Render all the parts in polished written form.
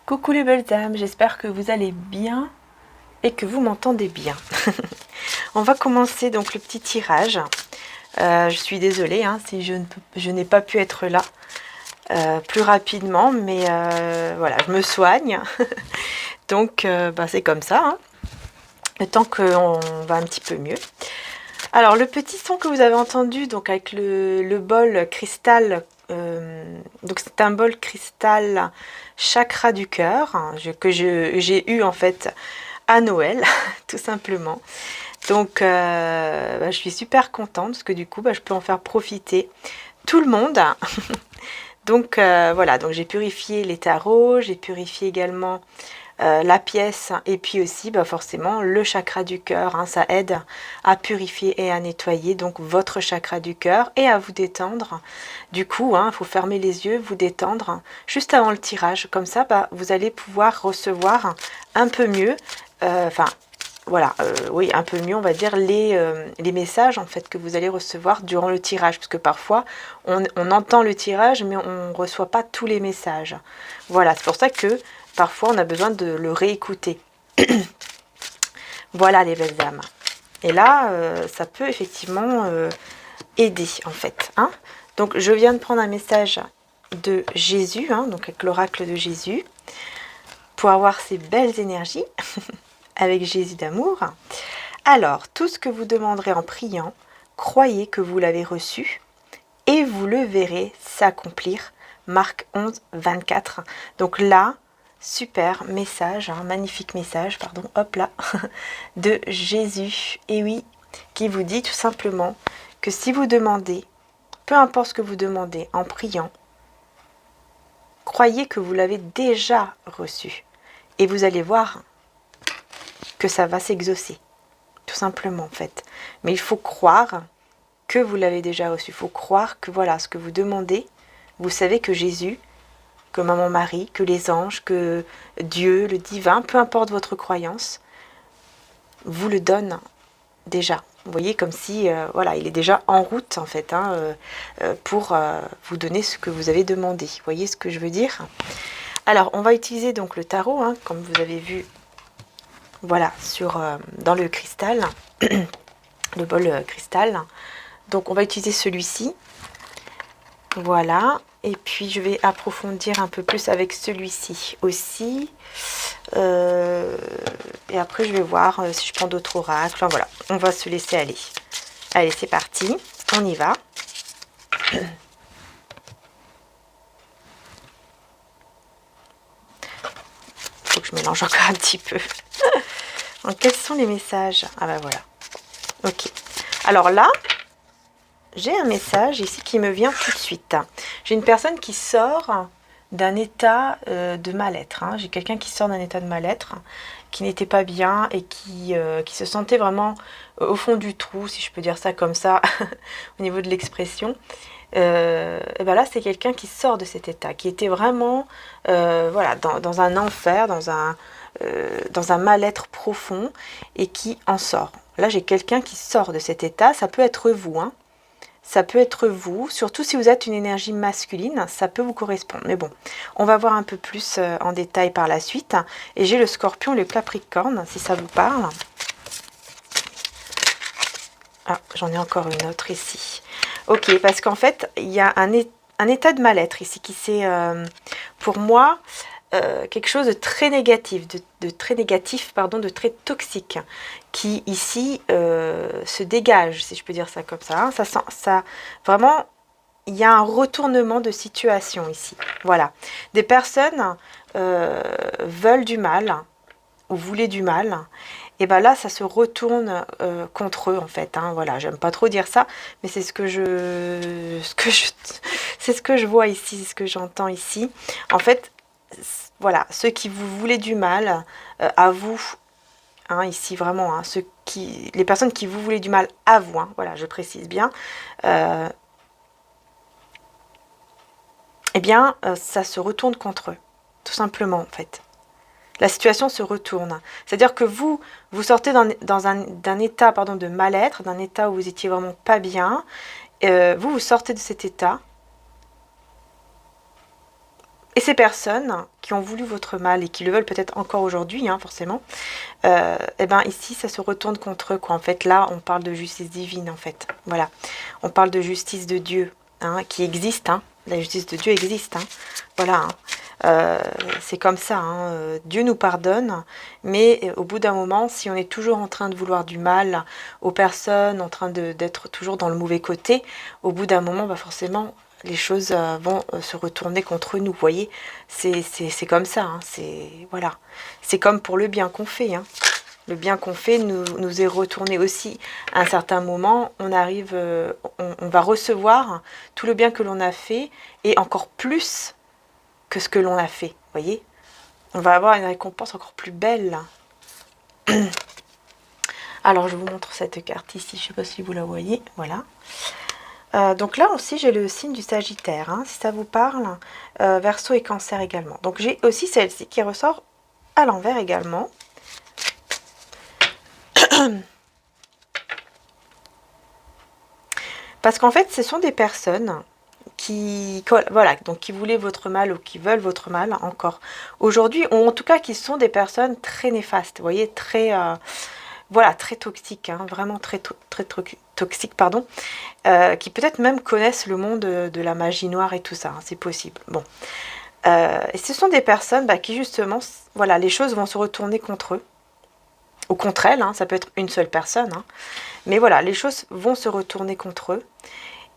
Coucou les belles âmes, j'espère que vous allez bien et que vous m'entendez bien. On va commencer donc le petit tirage. Je suis désolée hein, si je n'ai pas pu être là plus rapidement, mais voilà, je me soigne. Donc c'est comme ça, hein, le temps qu'on va un petit peu mieux. Alors le petit son que vous avez entendu donc avec le bol cristal, donc c'est un bol cristal chakra du cœur hein, que j'ai eu en fait à Noël tout simplement. Donc je suis super contente parce que du coup je peux en faire profiter tout le monde. Donc voilà, donc j'ai purifié les tarots, j'ai purifié également la pièce et puis aussi forcément le chakra du cœur, hein, ça aide à purifier et à nettoyer donc votre chakra du cœur et à vous détendre. Du coup, il faut fermer les yeux, vous détendre juste avant le tirage, comme ça vous allez pouvoir recevoir un peu mieux, voilà, oui, un peu mieux, on va dire, les messages en fait que vous allez recevoir durant le tirage, parce que parfois on entend le tirage mais on ne reçoit pas tous les messages. Voilà, c'est pour ça que parfois on a besoin de le réécouter. Voilà les belles âmes. Et là, ça peut effectivement aider en fait. Hein. Donc je viens de prendre un message de Jésus, hein, donc avec l'oracle de Jésus, pour avoir ces belles énergies. Avec Jésus d'amour. Alors, tout ce que vous demanderez en priant, croyez que vous l'avez reçu et vous le verrez s'accomplir. Marc 11, 24. Donc là, super message, hein, magnifique message, pardon, hop là, de Jésus. Et oui, qui vous dit tout simplement que si vous demandez, peu importe ce que vous demandez en priant, croyez que vous l'avez déjà reçu. Et vous allez voir que ça va s'exaucer, tout simplement en fait. Mais il faut croire que vous l'avez déjà reçu. Il faut croire que voilà, ce que vous demandez, vous savez que Jésus, que Maman Marie, que les anges, que Dieu, le divin, peu importe votre croyance, vous le donne déjà. Vous voyez, comme si, voilà, il est déjà en route en fait, hein, pour vous donner ce que vous avez demandé. Vous voyez ce que je veux dire? Alors, on va utiliser donc le tarot, hein, comme vous avez vu. Voilà, dans le cristal, le bol cristal. Donc on va utiliser celui-ci. Voilà. Et puis je vais approfondir un peu plus avec celui-ci aussi. Et après je vais voir si je prends d'autres oracles. Enfin, voilà, on va se laisser aller. Allez, c'est parti. On y va. Faut que je mélange encore un petit peu. Donc, quels sont les messages? Ah bah voilà. Ok. Alors là, j'ai un message ici qui me vient tout de suite. J'ai une personne qui sort d'un état de mal-être. Hein. J'ai quelqu'un qui sort d'un état de mal-être, qui n'était pas bien et qui se sentait vraiment au fond du trou, si je peux dire ça comme ça, au niveau de l'expression. Et ben là, c'est quelqu'un qui sort de cet état, qui était vraiment voilà, dans un enfer, dans un mal-être profond et qui en sort. Là, j'ai quelqu'un qui sort de cet état, ça peut être vous, hein. Ça peut être vous, surtout si vous êtes une énergie masculine, ça peut vous correspondre. Mais bon, on va voir un peu plus en détail par la suite. Et j'ai le Scorpion et le Capricorne, si ça vous parle. Ah, j'en ai encore une autre ici. Ok, parce qu'en fait, il y a un état de mal-être ici qui c'est, pour moi, quelque chose de très négatif, de très toxique, qui ici se dégage, si je peux dire ça comme ça. Hein. Ça vraiment, il y a un retournement de situation ici. Voilà, des personnes veulent du mal ou voulaient du mal. Et ben là, ça se retourne contre eux en fait. Hein. Voilà, j'aime pas trop dire ça, mais c'est c'est ce que je vois ici, c'est ce que j'entends ici. En fait, voilà, ceux qui vous voulaient du mal à vous, hein, ici vraiment, hein, les personnes qui vous voulaient du mal à vous, hein, voilà, je précise bien, eh bien, ça se retourne contre eux, tout simplement en fait. La situation se retourne. C'est-à-dire que vous sortez d'un état de mal-être, d'un état où vous étiez vraiment pas bien. Vous sortez de cet état. Et ces personnes qui ont voulu votre mal et qui le veulent peut-être encore aujourd'hui, hein, forcément, et ben ici, ça se retourne contre eux, quoi. En fait, là, on parle de justice divine, en fait. Voilà. On parle de justice de Dieu, hein, qui existe, hein. La justice de Dieu existe, hein. Voilà, hein. C'est comme ça, hein. Dieu nous pardonne, mais au bout d'un moment, si on est toujours en train de vouloir du mal aux personnes, en train d'être toujours dans le mauvais côté, au bout d'un moment, bah forcément, les choses vont se retourner contre nous, vous voyez. C'est comme ça, hein. Voilà. C'est comme pour le bien qu'on fait, hein. Le bien qu'on fait nous est retourné aussi. À un certain moment, on arrive, on va recevoir tout le bien que l'on a fait et encore plus que ce que l'on a fait, vous voyez. On va avoir une récompense encore plus belle. Alors, je vous montre cette carte ici, je ne sais pas si vous la voyez, voilà. Donc là aussi, j'ai le signe du Sagittaire, hein, si ça vous parle. Verseau et Cancer également. Donc j'ai aussi celle-ci qui ressort à l'envers également. Parce qu'en fait, ce sont des personnes voilà, donc qui voulaient votre mal ou qui veulent votre mal encore aujourd'hui, ou en tout cas qui sont des personnes très néfastes, vous voyez, très, voilà, très toxiques, hein, vraiment très toxiques, pardon, qui peut-être même connaissent le monde de la magie noire et tout ça, hein, c'est possible. Bon, et ce sont des personnes qui justement, voilà, les choses vont se retourner contre eux, ou contre elles, hein, ça peut être une seule personne, hein, mais voilà, les choses vont se retourner contre eux.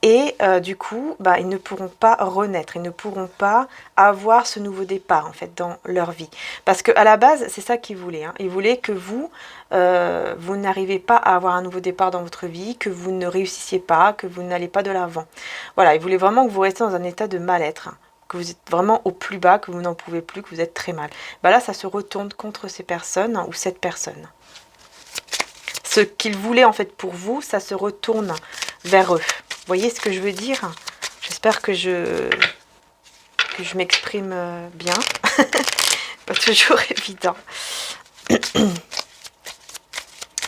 Et du coup, ils ne pourront pas renaître, ils ne pourront pas avoir ce nouveau départ en fait dans leur vie. Parce qu'à la base, c'est ça qu'ils voulaient, hein. Ils voulaient que vous n'arrivez pas à avoir un nouveau départ dans votre vie, que vous ne réussissiez pas, que vous n'allez pas de l'avant. Voilà, ils voulaient vraiment que vous restiez dans un état de mal-être, hein, que vous êtes vraiment au plus bas, que vous n'en pouvez plus, que vous êtes très mal. Là, ça se retourne contre ces personnes, hein, ou cette personne. Ce qu'ils voulaient en fait pour vous, ça se retourne vers eux. Vous voyez ce que je veux dire? J'espère que je m'exprime bien. Pas toujours évident.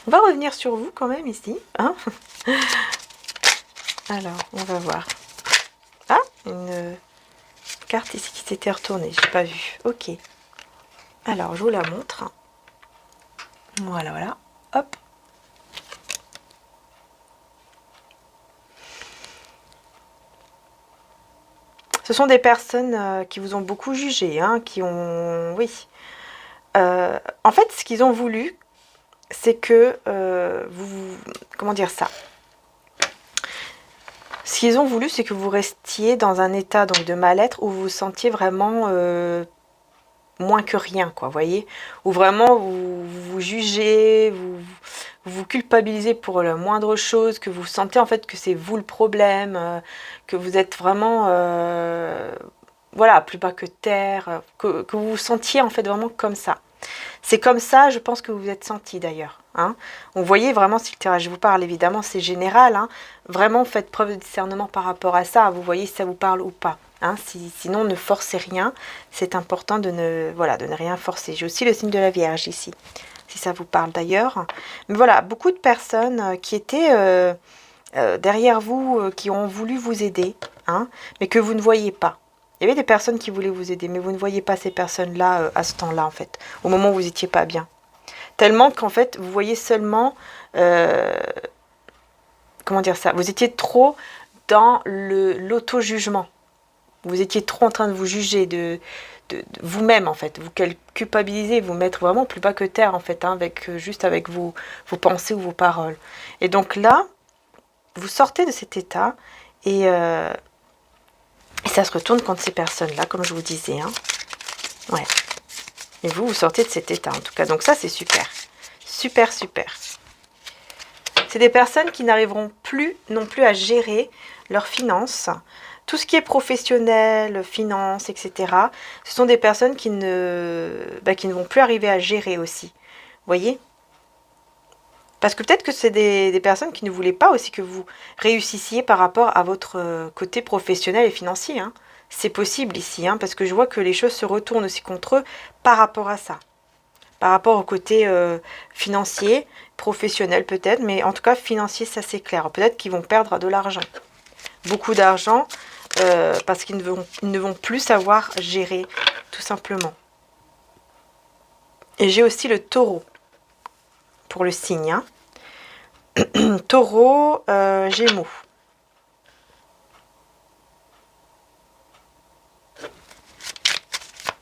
On va revenir sur vous quand même ici, hein. Alors, on va voir. Ah, une carte ici qui s'était retournée, j'ai pas vu. Ok. Alors, je vous la montre. Voilà, voilà. Hop. Ce sont des personnes qui vous ont beaucoup jugé, hein, qui ont... Oui. En fait, ce qu'ils ont voulu, c'est que vous... Comment dire ça? Ce qu'ils ont voulu, c'est que vous restiez dans un état donc, de mal-être où vous vous sentiez vraiment moins que rien, quoi, vous voyez? Où vraiment vous vous jugez, vous culpabilisez pour la moindre chose, que vous sentez en fait que c'est vous le problème, que vous êtes vraiment, voilà, plus bas que terre, que vous vous sentiez en fait vraiment comme ça. C'est comme ça, je pense que vous vous êtes senti d'ailleurs. Hein. Vous voyez vraiment si le tirage vous parle, évidemment c'est général. Hein. Vraiment faites preuve de discernement par rapport à ça. Vous voyez si ça vous parle ou pas. Hein. Sinon ne forcez rien. C'est important de ne rien forcer. J'ai aussi le signe de la Vierge ici. Si ça vous parle d'ailleurs. Mais voilà, beaucoup de personnes qui étaient derrière vous, qui ont voulu vous aider, hein, mais que vous ne voyez pas. Il y avait des personnes qui voulaient vous aider, mais vous ne voyez pas ces personnes-là à ce temps-là, en fait, au moment où vous n'étiez pas bien. Tellement qu'en fait, vous voyez seulement... comment dire ça? Vous étiez trop dans l'auto-jugement. Vous étiez trop en train de vous juger, de vous-même, en fait. Vous culpabiliser, vous mettre vraiment plus bas que terre, en fait, hein, juste avec vos pensées ou vos paroles. Et donc là, vous sortez de cet état et ça se retourne contre ces personnes-là, comme je vous disais. Hein. Ouais. Et vous sortez de cet état, en tout cas. Donc ça, c'est super. Super, super. C'est des personnes qui n'arriveront plus non plus à gérer leurs finances. Tout ce qui est professionnel, finance, etc. Ce sont des personnes qui ne vont plus arriver à gérer aussi. Vous voyez ? Parce que peut-être que c'est des personnes qui ne voulaient pas aussi que vous réussissiez par rapport à votre côté professionnel et financier. Hein. C'est possible ici, hein, parce que je vois que les choses se retournent aussi contre eux par rapport à ça. Par rapport au côté financier, professionnel peut-être, mais en tout cas financier, ça c'est clair. Peut-être qu'ils vont perdre de l'argent. Beaucoup d'argent, parce qu'ils ne vont plus savoir gérer, tout simplement. Et j'ai aussi le taureau pour le signe. Hein. Taureau, Gémeaux.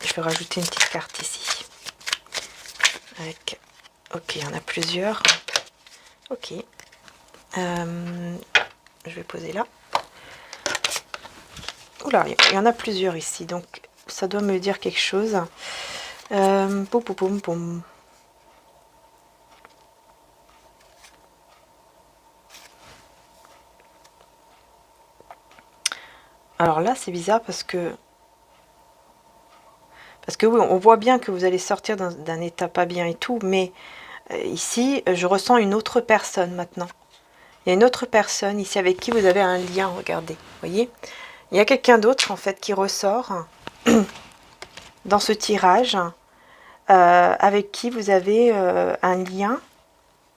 Je vais rajouter une petite carte ici. Avec... Ok, il y en a plusieurs. Ok. Je vais poser là. Oula, il y en a plusieurs ici, donc ça doit me dire quelque chose. Poum, poum, poum, poum. Alors là, c'est bizarre parce que oui, on voit bien que vous allez sortir d'un état pas bien et tout, mais ici, je ressens une autre personne maintenant. Il y a une autre personne ici avec qui vous avez un lien, regardez, vous voyez. Il y a quelqu'un d'autre en fait qui ressort dans ce tirage, avec qui vous avez un lien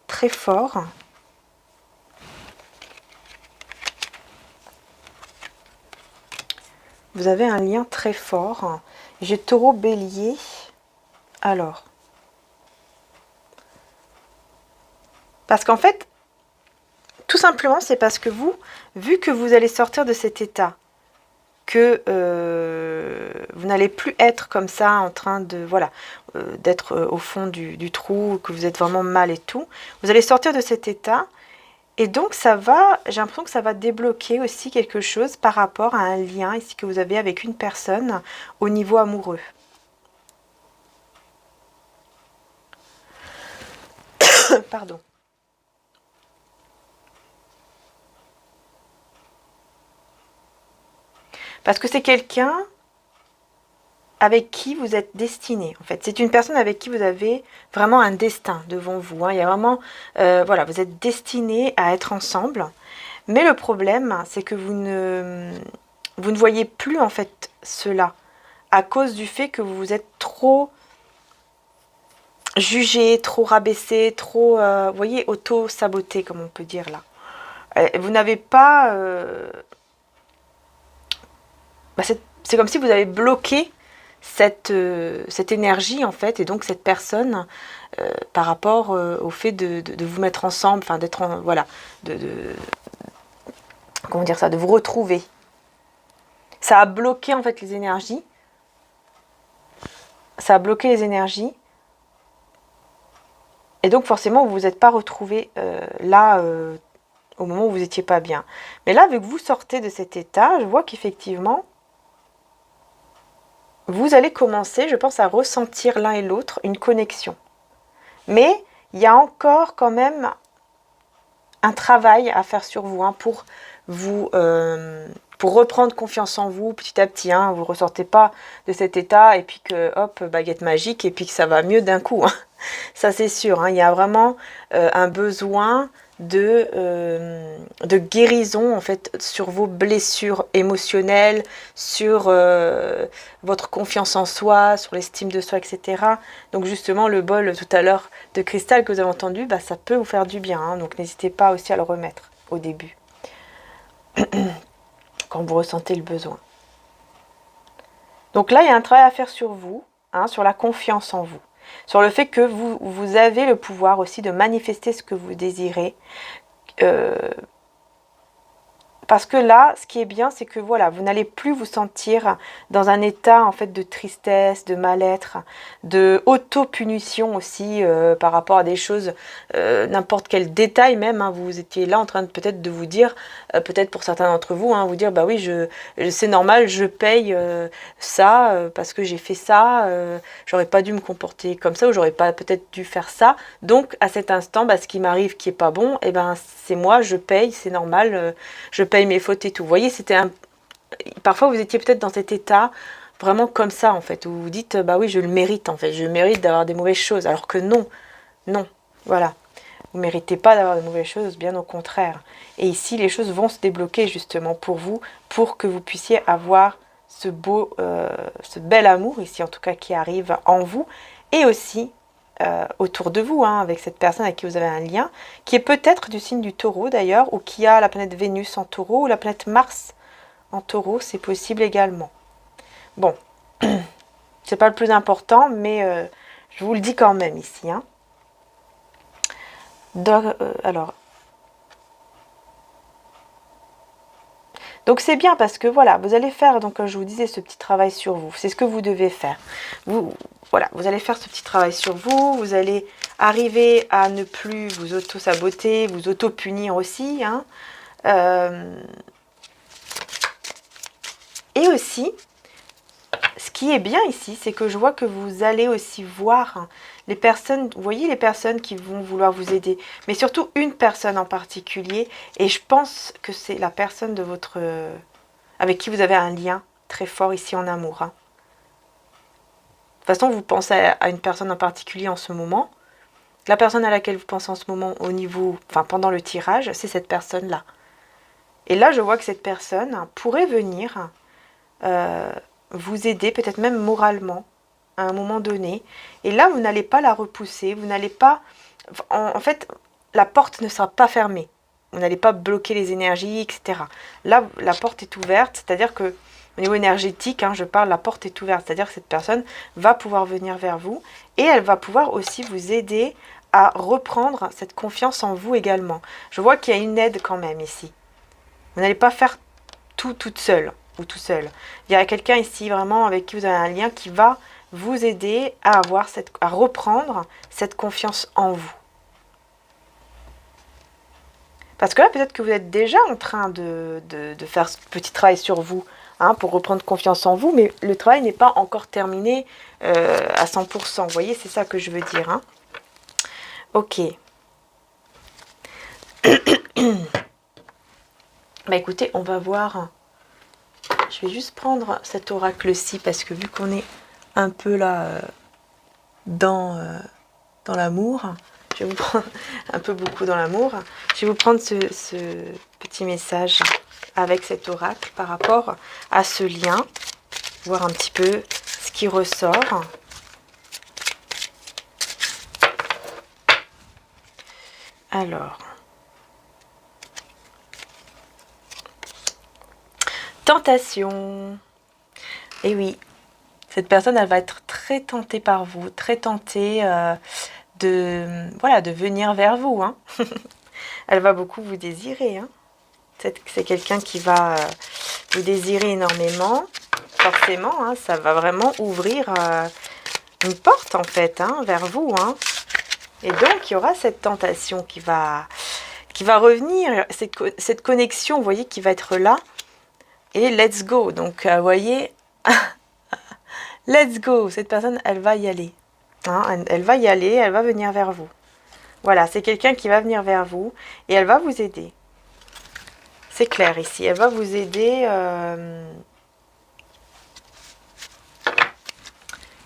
très fort. Vous avez un lien très fort. J'ai taureau bélier. Alors. Parce qu'en fait, tout simplement, c'est parce que vous, vu que vous allez sortir de cet état, que vous n'allez plus être comme ça en train de, voilà, d'être au fond du trou, que vous êtes vraiment mal et tout. Vous allez sortir de cet état. Et donc ça va, j'ai l'impression que ça va débloquer aussi quelque chose par rapport à un lien ici que vous avez avec une personne au niveau amoureux. Pardon. Parce que c'est quelqu'un avec qui vous êtes destiné, en fait. C'est une personne avec qui vous avez vraiment un destin devant vous. Hein. Il y a vraiment, voilà, vous êtes destiné à être ensemble. Mais le problème, c'est que vous ne voyez plus, en fait, cela. À cause du fait que vous êtes trop jugé, trop rabaissé, trop, vous voyez, auto-saboté, comme on peut dire là. Vous n'avez pas... bah c'est comme si vous avez bloqué cette énergie en fait et donc cette personne par rapport au fait de vous mettre ensemble, enfin d'être en, voilà, comment dire ça, de vous retrouver. Ça a bloqué en fait les énergies. Ça a bloqué les énergies. Et donc forcément vous vous êtes pas retrouvé là au moment où vous n'étiez pas bien. Mais là, vu que vous sortez de cet état, je vois qu'effectivement vous allez commencer, je pense, à ressentir l'un et l'autre une connexion. Mais il y a encore quand même un travail à faire sur vous hein, pour reprendre confiance en vous petit à petit. Hein, vous ne ressortez pas de cet état et puis que, hop, baguette magique et puis que ça va mieux d'un coup. Hein. Ça, c'est sûr. Hein, il y a vraiment un besoin de guérison en fait sur vos blessures émotionnelles, sur votre confiance en soi, sur l'estime de soi, etc. Donc justement le bol tout à l'heure de cristal que vous avez entendu, bah, ça peut vous faire du bien, hein, donc n'hésitez pas aussi à le remettre au début quand vous ressentez le besoin. Donc là il y a un travail à faire sur vous, hein, sur la confiance en vous. Sur le fait que vous avez le pouvoir aussi de manifester ce que vous désirez. Parce que là, ce qui est bien, c'est que voilà, vous n'allez plus vous sentir dans un état en fait de tristesse, de mal-être, de auto-punition aussi par rapport à des choses, n'importe quel détail même. Hein, vous étiez là en train de peut-être de vous dire, peut-être pour certains d'entre vous, hein, vous dire bah oui, c'est normal, je paye ça parce que j'ai fait ça, j'aurais pas dû me comporter comme ça ou j'aurais pas peut-être dû faire ça. Donc à cet instant, bah, ce qui m'arrive qui est pas bon, et ben c'est moi, je paye, c'est normal, je paye mes fautes et tout. Vous voyez, c'était un... Parfois, vous étiez peut-être dans cet état vraiment comme ça, en fait, où vous dites, bah oui, je le mérite, en fait. Je mérite d'avoir des mauvaises choses. Alors que non, non, voilà. Vous ne méritez pas d'avoir de mauvaises choses, bien au contraire. Et ici, les choses vont se débloquer, justement, pour vous, pour que vous puissiez avoir ce beau, ce bel amour, ici, en tout cas, qui arrive en vous. Et aussi... autour de vous, hein, avec cette personne avec qui vous avez un lien, qui est peut-être du signe du taureau d'ailleurs, ou qui a la planète Vénus en taureau, ou la planète Mars En taureau, c'est possible également. Bon, c'est pas le plus important, mais je vous le dis quand même ici. Hein. Donc c'est bien parce que voilà, vous allez faire, donc comme je vous disais, ce petit travail sur vous. C'est ce que vous devez faire. Voilà, vous allez faire ce petit travail sur vous. Vous allez arriver à ne plus vous auto-saboter, vous auto-punir aussi. Hein. Et aussi, ce qui est bien ici, c'est que je vois que vous allez aussi voir les personnes, vous voyez les personnes qui vont vouloir vous aider, mais surtout une personne en particulier, et je pense que c'est la personne de avec qui vous avez un lien très fort ici en amour. Hein. De toute façon, vous pensez à une personne en particulier en ce moment. La personne à laquelle vous pensez en ce moment au niveau, enfin pendant le tirage, c'est cette personne-là. Et là, je vois que cette personne pourrait venir vous aider, peut-être même moralement, à un moment donné. Et là, vous n'allez pas la repousser, vous n'allez pas... En fait, la porte ne sera pas fermée. Vous n'allez pas bloquer les énergies, etc. Là, la porte est ouverte, c'est-à-dire que au niveau énergétique, hein, je parle, la porte est ouverte, c'est-à-dire que cette personne va pouvoir venir vers vous et elle va pouvoir aussi vous aider à reprendre cette confiance en vous également. Je vois qu'il y a une aide quand même ici. Vous n'allez pas faire tout toute seule ou tout seul. Il y a quelqu'un ici vraiment avec qui vous avez un lien qui va vous aider à reprendre cette confiance en vous. Parce que là, peut-être que vous êtes déjà en train de faire ce petit travail sur vous, hein, pour reprendre confiance en vous, mais le travail n'est pas encore terminé à 100%. Vous voyez, c'est ça que je veux dire. Hein. Ok. Bah écoutez, on va voir. Je vais juste prendre cet oracle-ci, parce que vu qu'on est un peu là dans l'amour, je vais vous prendre un peu beaucoup dans l'amour. Je vais vous prendre ce petit message avec cet oracle par rapport à ce lien. Voir un petit peu ce qui ressort. Alors. Tentation. Et oui, cette personne, elle va être très tentée par vous, très tentée de venir vers vous. Hein. Elle va beaucoup vous désirer. Hein. C'est quelqu'un qui va vous désirer énormément. Forcément, hein, ça va vraiment ouvrir une porte en fait, hein, vers vous. Hein. Et donc, il y aura cette tentation qui va revenir, cette connexion, vous voyez, qui va être là. Et let's go. Donc, vous voyez, let's go. Cette personne, elle va y aller. Hein, elle va y aller, elle va venir vers vous. Voilà, c'est quelqu'un qui va venir vers vous et elle va vous aider. C'est clair ici. Elle va vous aider...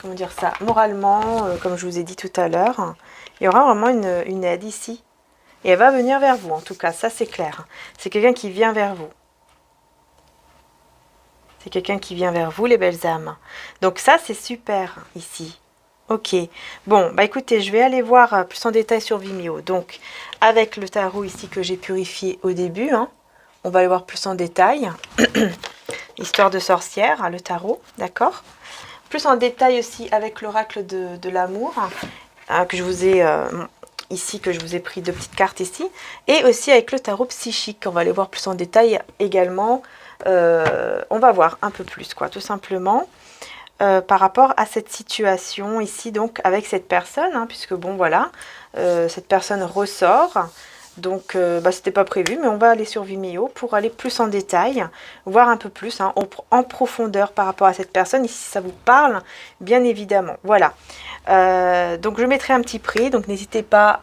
comment dire ça, moralement, comme je vous ai dit tout à l'heure. Il y aura vraiment une aide ici. Et elle va venir vers vous, en tout cas, ça c'est clair. C'est quelqu'un qui vient vers vous. C'est quelqu'un qui vient vers vous, les belles âmes. Donc ça, c'est super, ici. Ok. Bon, bah écoutez, je vais aller voir plus en détail sur Vimeo. Donc, avec le tarot ici que j'ai purifié au début, hein, on va aller voir plus en détail. Histoire de sorcière, le tarot, d'accord ? Plus en détail aussi avec l'oracle de l'amour, hein, que je vous ai ici, que je vous ai pris 2 petites cartes ici. Et aussi avec le tarot psychique, on va aller voir plus en détail également. On va voir un peu plus, quoi, tout simplement. Par rapport à cette situation ici, donc avec cette personne, hein, puisque bon voilà, cette personne ressort, donc c'était pas prévu, mais on va aller sur Vimeo pour aller plus en détail, voir un peu plus, hein, en profondeur par rapport à cette personne, ici ça vous parle, bien évidemment, voilà. Donc je mettrai un petit prix, donc n'hésitez pas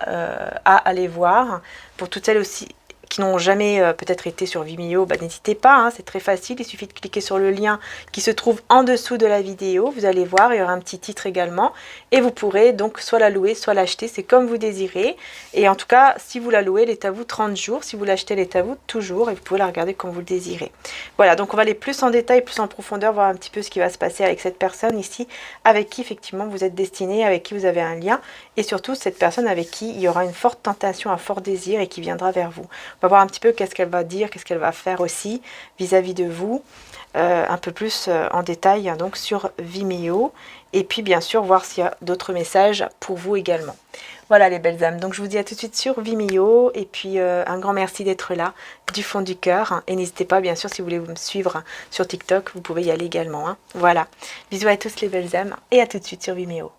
à aller voir, pour toutes celles aussi qui n'ont jamais peut-être été sur Vimeo, n'hésitez pas, hein, c'est très facile, il suffit de cliquer sur le lien qui se trouve en dessous de la vidéo, vous allez voir, il y aura un petit titre également, et vous pourrez donc soit la louer, soit l'acheter, c'est comme vous désirez, et en tout cas, si vous la louez, elle est à vous 30 jours, si vous l'achetez, elle est à vous toujours, et vous pouvez la regarder comme vous le désirez. Voilà, donc on va aller plus en détail, plus en profondeur, voir un petit peu ce qui va se passer avec cette personne ici, avec qui effectivement vous êtes destiné, avec qui vous avez un lien, et surtout cette personne avec qui il y aura une forte tentation, un fort désir, et qui viendra vers vous. va voir un petit peu qu'est-ce qu'elle va dire, qu'est-ce qu'elle va faire aussi vis-à-vis de vous, un peu plus en détail hein, donc sur Vimeo. Et puis bien sûr voir s'il y a d'autres messages pour vous également. Voilà les belles âmes, donc je vous dis à tout de suite sur Vimeo. Et puis un grand merci d'être là du fond du cœur. Hein. Et n'hésitez pas bien sûr si vous voulez me suivre sur TikTok, vous pouvez y aller également. Hein. Voilà, bisous à tous les belles âmes et à tout de suite sur Vimeo.